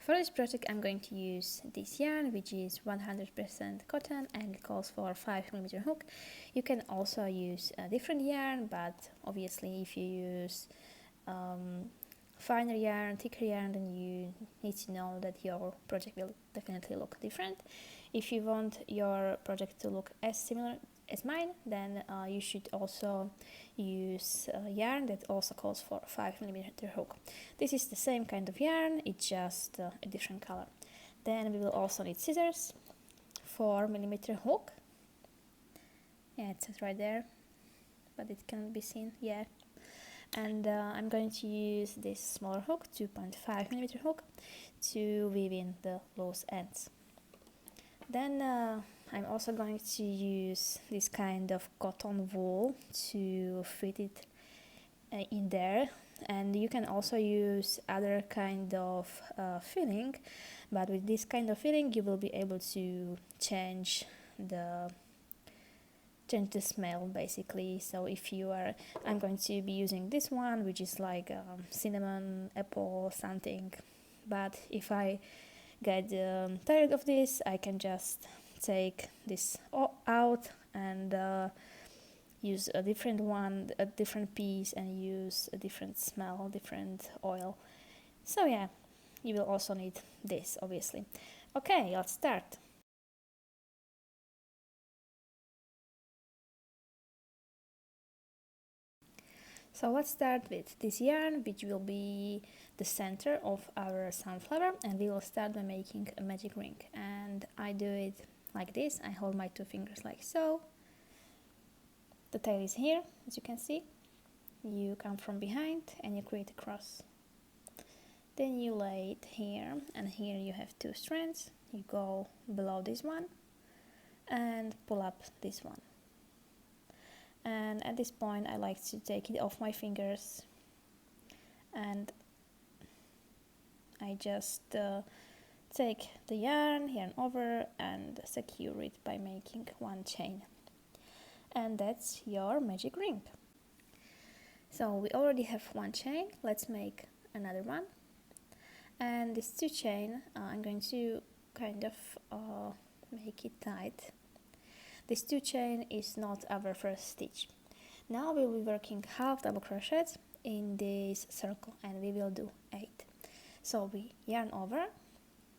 For this project I'm going to use this yarn, which is 100% cotton and it calls for 5mm hook. You can also use a different yarn, but obviously if you use finer yarn, thicker yarn, then you need to know that your project will definitely look different. If you want your project to look as similar as mine, then you should also use yarn that also calls for 5mm hook. This is the same kind of yarn, it's just a different color. Then we will also need scissors, 4mm hook. Yeah, it says right there, but it cannot be seen. Yeah. And I'm going to use this smaller hook, 2.5mm hook, to weave in the loose ends. Then I'm also going to use this kind of cotton wool to fit it in there, and you can also use other kind of filling, but with this kind of filling you will be able to change the smell basically. So if you are, I'm going to be using this one, which is like cinnamon, apple, something, but if I get tired of this, I can just take this out and use a different one, a different piece, and use a different smell, different oil. So yeah, you will also need this obviously. Okay, let's start. So let's start with this yarn, which will be the center of our sunflower, and we will start by making a magic ring. And I do it like this. I hold my two fingers like so. The tail is here, as you can see. You come from behind and you create a cross. Then you lay it here, and here you have two strands. You go below this one and pull up this one. And at this point I like to take it off my fingers, and I just take the yarn over and secure it by making one chain. And that's your magic ring. So we already have one chain, let's make another one. And this two chain, I'm going to kind of make it tight. This two chain is not our first stitch. Now we will be working half double crochets in this circle, and we will do 8. So we yarn over,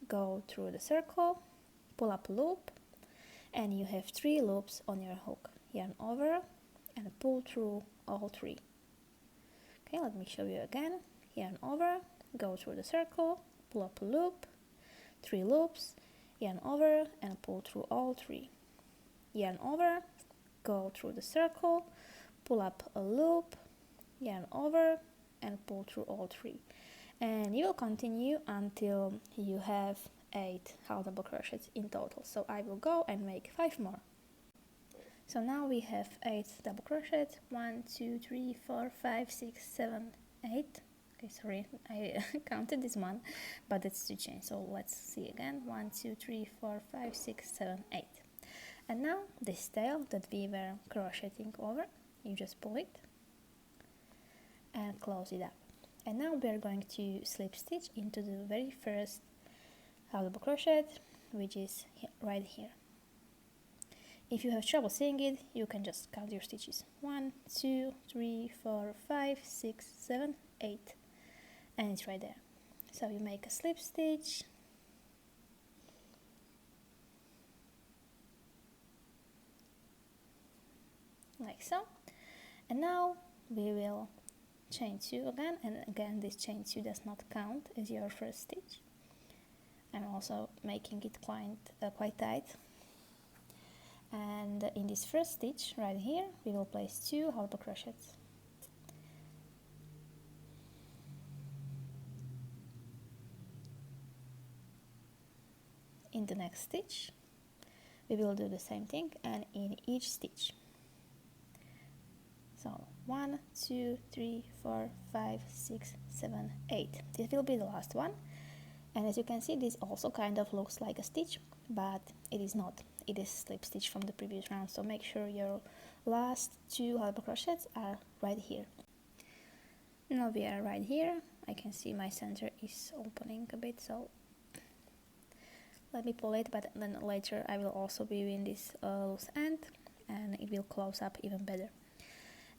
go through the circle, pull up a loop, and you have 3 loops on your hook. Yarn over and pull through all 3. Okay, let me show you again. Yarn over, go through the circle, pull up a loop, 3 loops, yarn over and pull through all 3. Yarn over, go through the circle, pull up a loop, yarn over and pull through all 3. And you will continue until you have 8 half double crochets in total. So I will go and make 5 more. So now we have 8 double crochets. 1, 2, 3, 4, 5, 6, 7, 8. Okay, sorry, I counted this one, but it's 2 chains. So let's see again. 1, 2, 3, 4, 5, 6, 7, 8. And now this tail that we were crocheting over, you just pull it and close it up. And now we are going to slip stitch into the very first half double crochet, which is right here. If you have trouble seeing it, you can just count your stitches. 1, 2, 3, 4, 5, 6, 7, 8, and it's right there. So you make a slip stitch, like so, and now we will chain 2 again, and again this chain 2 does not count as your first stitch. I'm also making it quite tight. And in this first stitch right here we will place 2 half double crochets. In the next stitch we will do the same thing, and in each stitch. So 1, 2, 3, 4, 5, 6, 7, 8. This will be the last one. And as you can see, this also kind of looks like a stitch, but it is not. It is slip stitch from the previous round. So make sure your last 2 half double crochets are right here. Now we are right here. I can see my center is opening a bit, so let me pull it, but then later I will also be in this loose end and it will close up even better.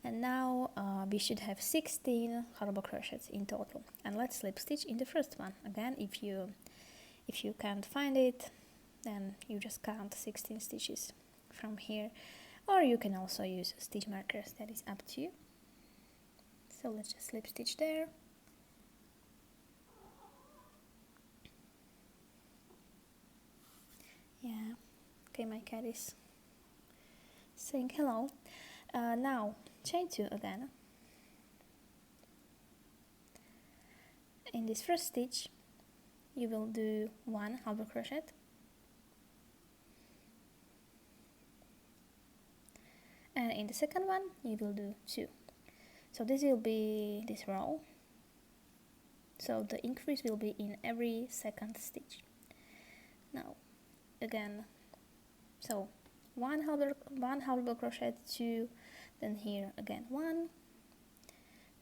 And now we should have 16 double crochets in total, and let's slip stitch in the first one. Again, if you can't find it, then you just count 16 stitches from here, or you can also use stitch markers, that is up to you. So let's just slip stitch there. Yeah, okay, my cat is saying hello. Now chain 2 again. In this first stitch you will do 1 double crochet, and in the second one you will do 2. So this will be this row, so the increase will be in every second stitch. Now again, so one double crochet, 2, then here again 1,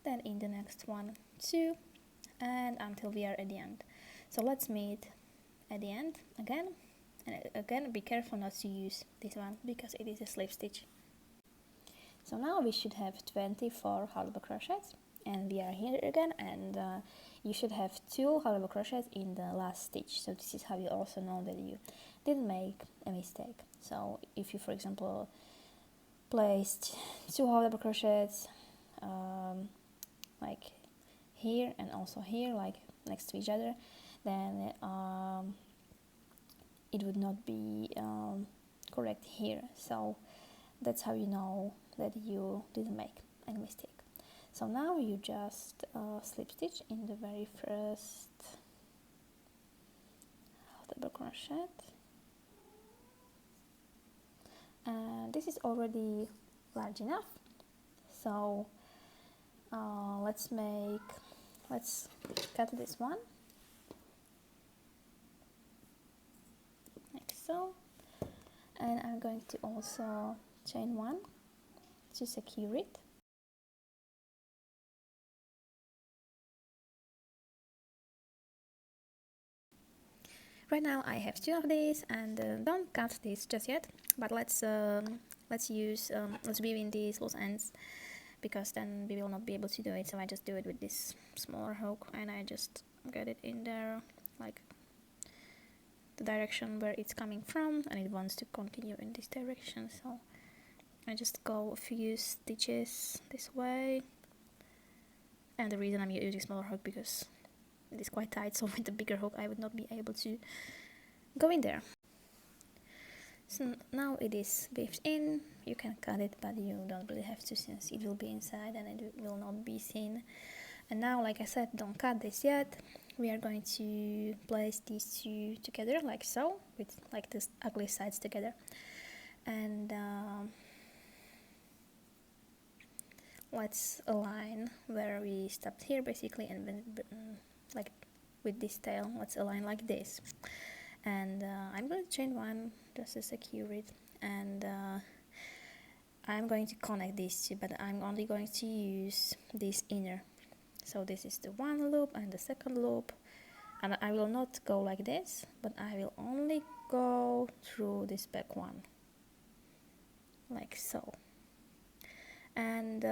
then in the next one 2, and until we are at the end. So let's meet at the end again, and again be careful not to use this one because it is a slip stitch. So now we should have 24 double crochets, and we are here again, and you should have 2 double crochets in the last stitch. So this is how you also know that you didn't make a mistake. So if you, for example, placed 2 double crochets like here and also here, like next to each other, then it would not be correct here. So that's how you know that you didn't make any mistake. So now you just slip stitch in the very first double crochet, and this is already large enough. So let's cut this one like so, and I'm going to also chain 1 to secure it. Right now I have 2 of these, and don't cut this just yet, but let's weave in these loose ends, because then we will not be able to do it. So I just do it with this smaller hook, and I just get it in there like the direction where it's coming from, and it wants to continue in this direction, so I just go a few stitches this way. And the reason I'm using smaller hook because it is quite tight, so with the bigger hook I would not be able to go in there. So now it is weaved in. You can cut it, but you don't really have to, since it will be inside and it will not be seen. And now, like I said, don't cut this yet. We are going to place these 2 together like so, with like this ugly sides together, and let's align where we stopped here basically, and then like with this tail let's align like this. And I'm going to chain 1 just to secure it, and I'm going to connect these 2, but I'm only going to use this inner. So this is the 1 loop and the 2nd loop, and I will not go like this, but I will only go through this back one like so. And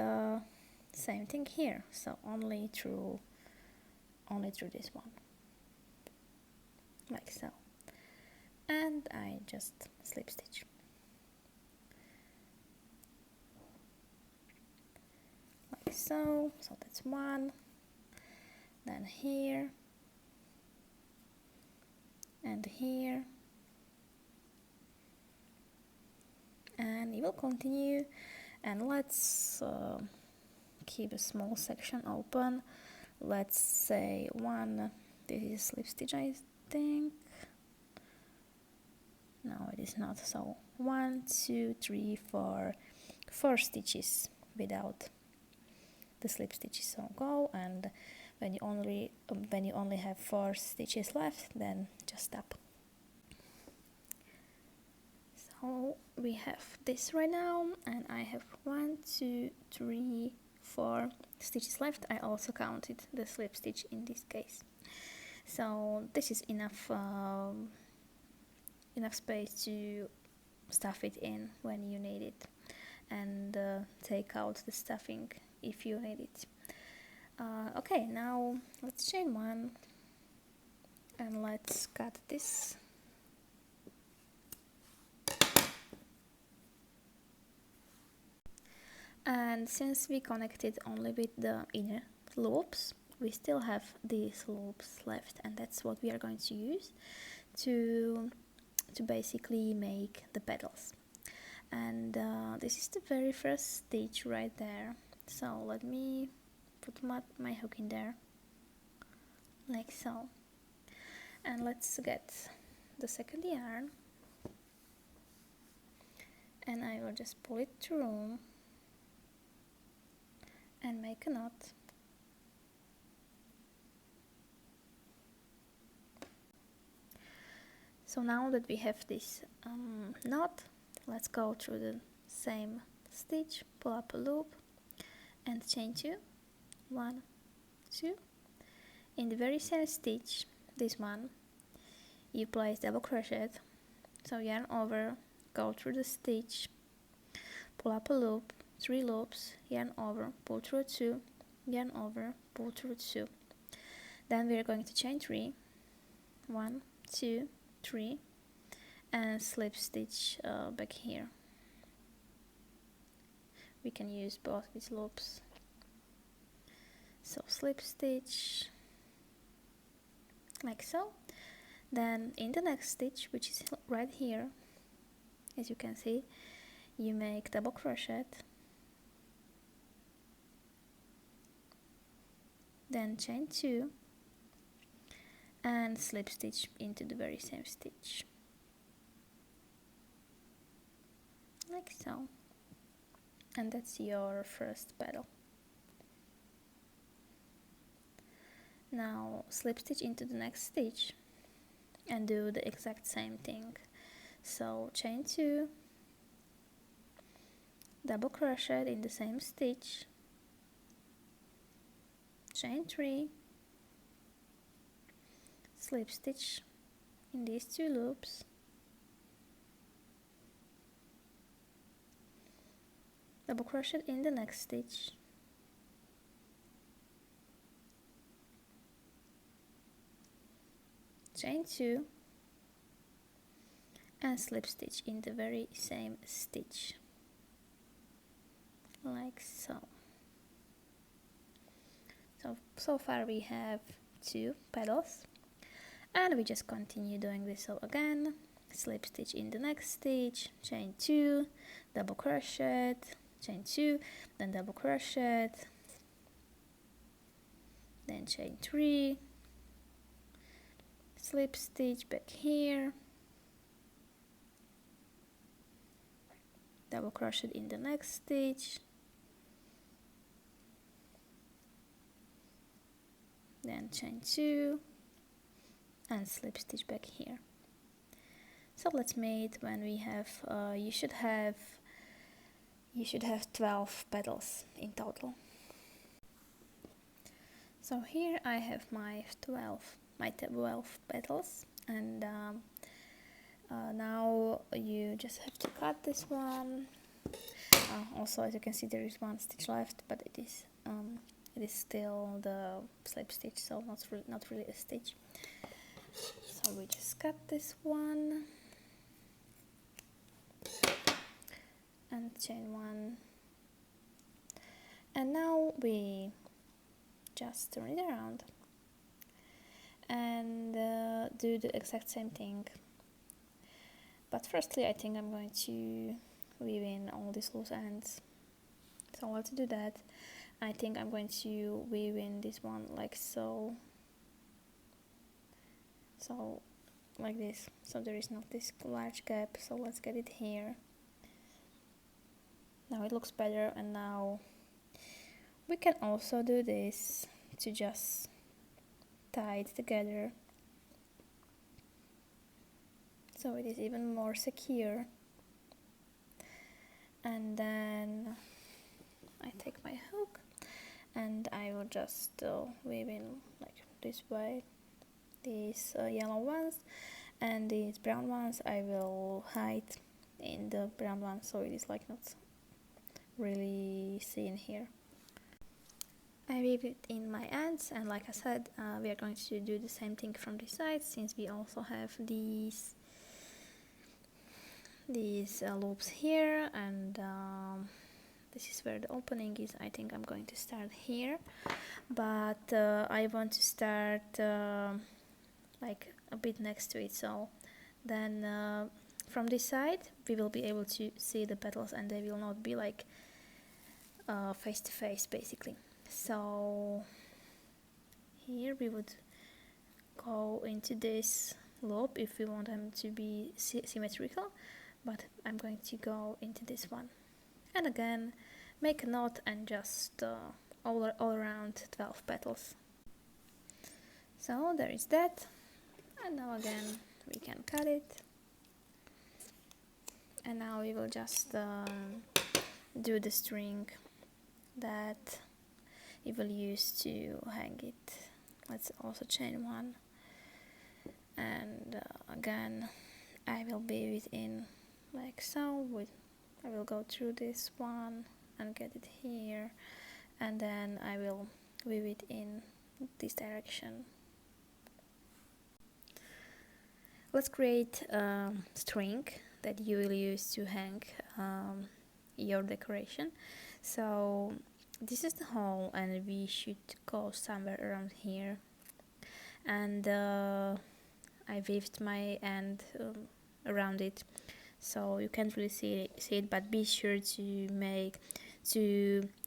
same thing here, so only through this one like so, and I just slip stitch like so. So that's 1, then here and here, and it will continue. And let's keep a small section open. Let's say 1, this is slip stitch I think, no it is not, so 1, 2, 3, 4 stitches without the slip stitches. So go, and when you only have 4 stitches left, then just stop. So we have this right now, and I have 1, 2, 3, 4 stitches left. I also counted the slip stitch in this case, so this is enough enough space to stuff it in when you need it, and take out the stuffing if you need it. Okay, now let's chain one and let's cut this. And since we connected only with the inner loops, we still have these loops left, and that's what we are going to use to basically make the petals. And this is the very first stitch right there. So let me put my hook in there, like so. And let's get the second yarn, and I will just pull it through and make a knot. So now that we have this knot, let's go through the same stitch, pull up a loop and chain 2, 1, 2. In the very same stitch, this one, you place double crochet, so yarn over, go through the stitch, pull up a loop, 3 loops, yarn over, pull through 2, yarn over, pull through 2. Then we are going to chain 3, 1, 2, 3, and slip stitch back here. We can use both these loops. So slip stitch, like so. Then in the next stitch, which is right here, as you can see, you make double crochet, then chain 2 and slip stitch into the very same stitch, like so. And that's your first petal. Now slip stitch into the next stitch and do the exact same thing. So chain 2, double crochet in the same stitch, chain 3, slip stitch in these 2 loops, double crochet in the next stitch, chain 2 and slip stitch in the very same stitch, like so. So far we have 2 petals, and we just continue doing this. So again, slip stitch in the next stitch, chain 2, double crochet, chain 2, then double crochet, then chain 3, slip stitch back here, double crochet in the next stitch, then chain 2 and slip stitch back here. So let's make when we have you should have 12 petals in total. So here I have my 12 petals, and now you just have to cut this one. Also, as you can see, there is one stitch left, but it is still the slip stitch, so not really a stitch. So we just cut this one and chain 1, and now we just turn it around and do the exact same thing. But firstly, I think I'm going to weave in all these loose ends. So let's do that. I think I'm going to weave in this one like so. So like this. So there is not this large gap. So let's get it here. Now it looks better, and now we can also do this to just tie it together, so it is even more secure. And then I take my hook and I will just weave in like this way these yellow ones, and these brown ones I will hide in the brown one, so it is like not really seen here. I weave it in my ends, and like I said, we are going to do the same thing from this side, since we also have these loops here, and this is where the opening is. I think I'm going to start here, but I want to start like a bit next to it, so then from this side we will be able to see the petals, and they will not be like face to face basically. So here we would go into this loop if we want them to be symmetrical, but I'm going to go into this one, and again make a knot and just all around 12 petals. So there is that, and now again we can cut it, and now we will just do the string that we will use to hang it. Let's also chain one, and again I will weave it in like so. I will go through this one and get it here, and then I will weave it in this direction. Let's create a string that you will use to hang your decoration. So this is the hole, and we should go somewhere around here, and I weaved my end around it, so you can't really see it, but be sure to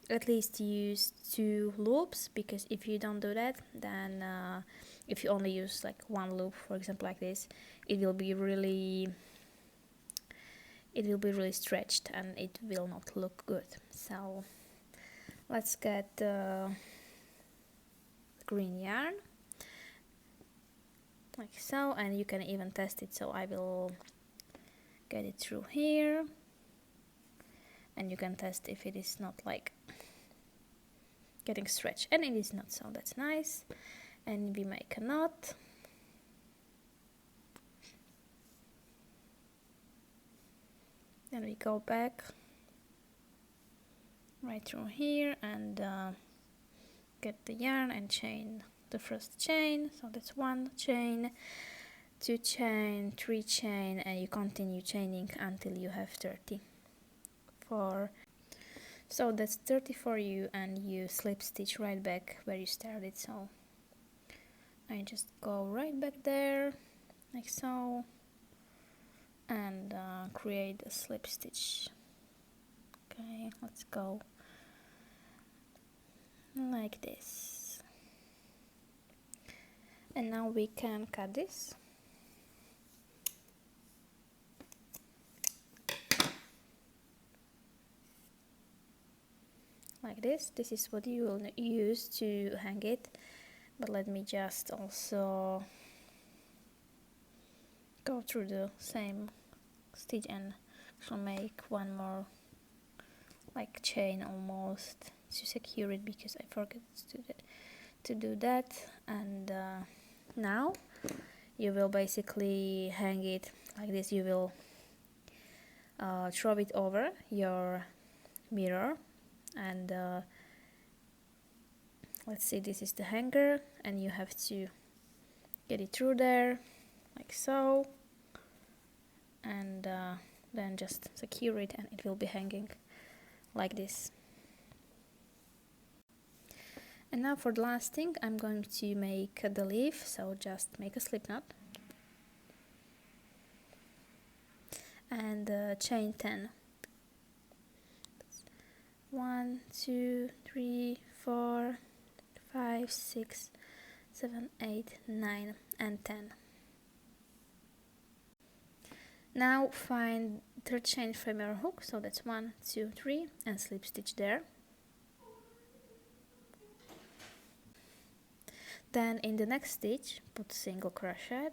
at least use 2 loops, because if you don't do that, then if you only use like 1 loop, for example like this, it will be really stretched and it will not look good. So let's get the green yarn like so, and you can even test it. So I will get it through here, and you can test if it is not like getting stretched, and it is not, so that's nice. And we make a knot, then we go back right through here and get the yarn and chain the first chain. So that's 1 chain, 2 chain, 3 chain, and you continue chaining until you have 30. So that's 30 for you, and you slip stitch right back where you started. So I just go right back there like so, and create a slip stitch. Okay, let's go like this, and now we can cut this. Like this. This is what you will use to hang it, but let me just also go through the same stitch and make one more like chain almost to secure it, because I forgot to do that. And now you will basically hang it like this. You will throw it over your mirror, and let's see, this is the hanger, and you have to get it through there like so, and then just secure it, and it will be hanging like this. And now for the last thing, I'm going to make the leaf, so just make a slip knot and chain 10. 1, 2, 3, 4, 5, 6, 7, 8, 9, and 10. Now find third chain from your hook, so that's 1, 2, 3, and slip stitch there. Then in the next stitch, put single crochet.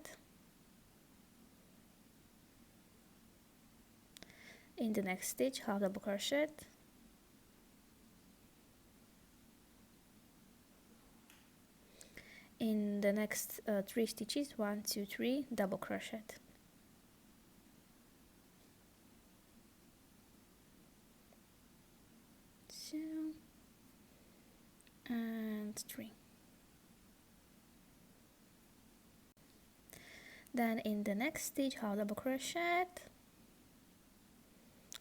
In the next stitch, half double crochet. in the next 3 stitches, 1 2 3, double crochet. 2 and 3. Then in the next stitch half double crochet,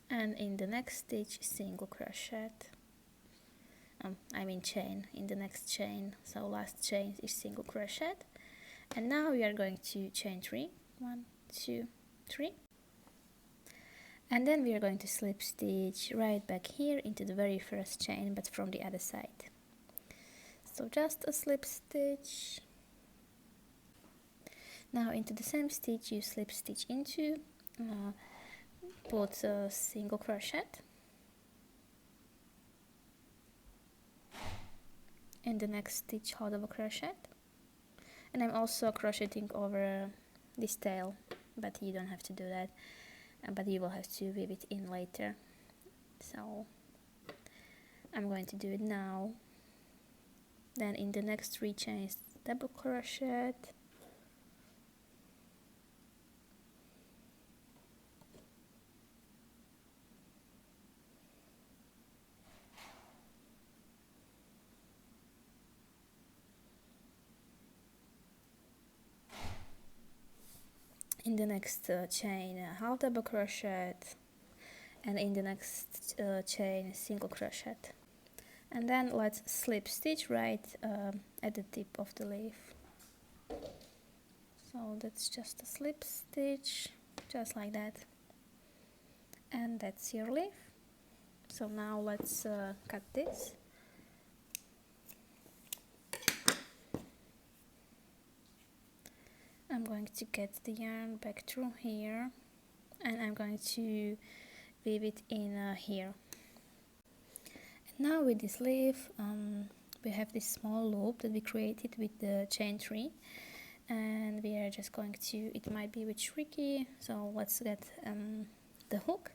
and in the next stitch single crochet. I mean chain, in the next chain, so last chain is single crochet. And now we are going to chain 3, 1 2 3, and then we are going to slip stitch right back here into the very first chain, but from the other side. So just a slip stitch. Now into the same stitch you slip stitch into, put a single crochet. In the next stitch half double crochet, and I'm also crocheting over this tail, but you don't have to do that, but you will have to weave it in later, so I'm going to do it now. Then in the next 3 chains double crochet, in the next chain half double crochet, and in the next chain single crochet. And then let's slip stitch right at the tip of the leaf. So that's just a slip stitch, just like that, and that's your leaf. So now let's cut this. I'm going to get the yarn back through here, and I'm going to weave it in here. And now with this leaf, we have this small loop that we created with the chain 3, and we are just going to, it might be a bit tricky, so let's get the hook,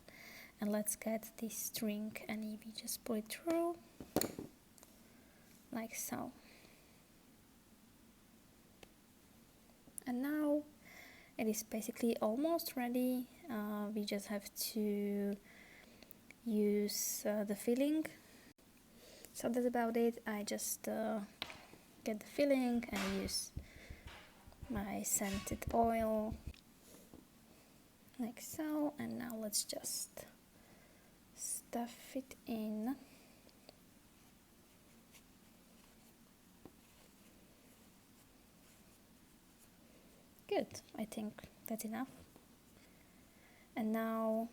and let's get this string, and if you just pull it through like so. And now it is basically almost ready. We just have to use the filling. So that's about it. I just get the filling and use my scented oil like so, and now let's just stuff it in. Good, I think that's enough. And now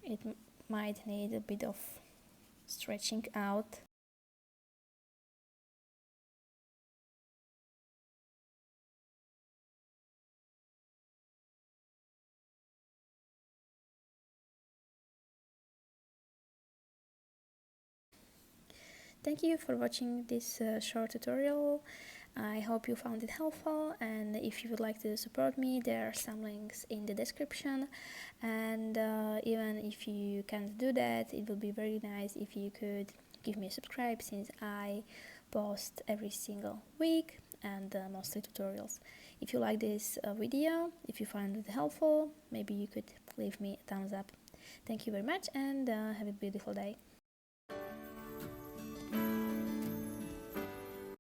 it might need a bit of stretching out. Thank you for watching this short tutorial. I hope you found it helpful, and if you would like to support me, there are some links in the description, and even if you can't do that, it would be very nice if you could give me a subscribe, since I post every single week, and mostly tutorials. If you like this video, if you find it helpful, maybe you could leave me a thumbs up. Thank you very much, and have a beautiful day.